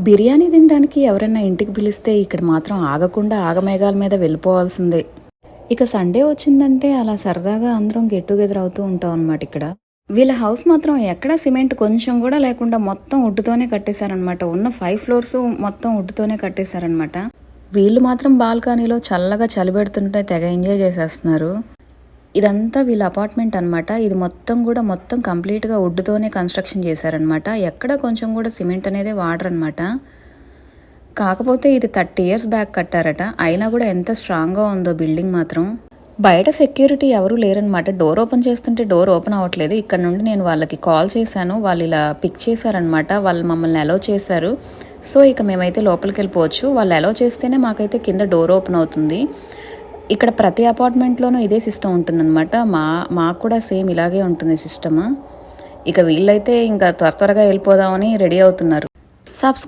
బిర్యానీ తినడానికి ఎవరైనా ఇంటికి పిలిస్తే ఇక్కడ మాత్రం ఆగకుండా ఆగమేఘాల మీద వెళ్ళిపోవాల్సిందే. ఇక సండే వచ్చిందంటే అలా సరదాగా అందరం గెట్ టుగెదర్ అవుతూ ఉంటాం అనమాట ఇక్కడ. వీళ్ళ హౌస్ మాత్రం ఎక్కడ సిమెంట్ కొంచెం కూడా లేకుండా మొత్తం వుడ్తోనే కట్టేశారనమాట. ఉన్న 5 ఫ్లోర్స్ మొత్తం వుడ్తోనే కట్టేశారనమాట. వీళ్ళు మాత్రం బాల్కనీలో చల్లగా చలి పెడుతుంటే తెగ ఎంజాయ్ చేసేస్తున్నారు. ఇదంతా వీళ్ళ అపార్ట్మెంట్ అనమాట. ఇది మొత్తం కంప్లీట్గా వుడ్తోనే కన్స్ట్రక్షన్ చేశారనమాట. ఎక్కడ కొంచెం కూడా సిమెంట్ అనేది వాడరనమాట. కాకపోతే ఇది 30 years బ్యాక్ కట్టారట. అయినా కూడా ఎంత స్ట్రాంగ్గా ఉందో బిల్డింగ్ మాత్రం. బయట సెక్యూరిటీ ఎవరు లేరనమాట. డోర్ ఓపెన్ చేస్తుంటే డోర్ ఓపెన్ అవ్వట్లేదు. ఇక్కడ నుండి నేను వాళ్ళకి కాల్ చేశాను. వాళ్ళు ఇలా పిక్ చేశారనమాట. వాళ్ళు మమ్మల్ని అలౌ చేశారు. సో ఇక మేమైతే లోపలికి వెళ్ళిపోవచ్చు. వాళ్ళు అలౌ చేస్తేనే మాకైతే కింద డోర్ ఓపెన్ అవుతుంది. ఇక్కడ ప్రతి అపార్ట్మెంట్లోనూ ఇదే సిస్టమ్ ఉంటుందన్నమాట. మాకు కూడా సేమ్ ఇలాగే ఉంటుంది సిస్టమ్. ఇక వీళ్ళైతే ఇంకా త్వరగా వెళ్ళిపోదామని రెడీ అవుతున్నారు.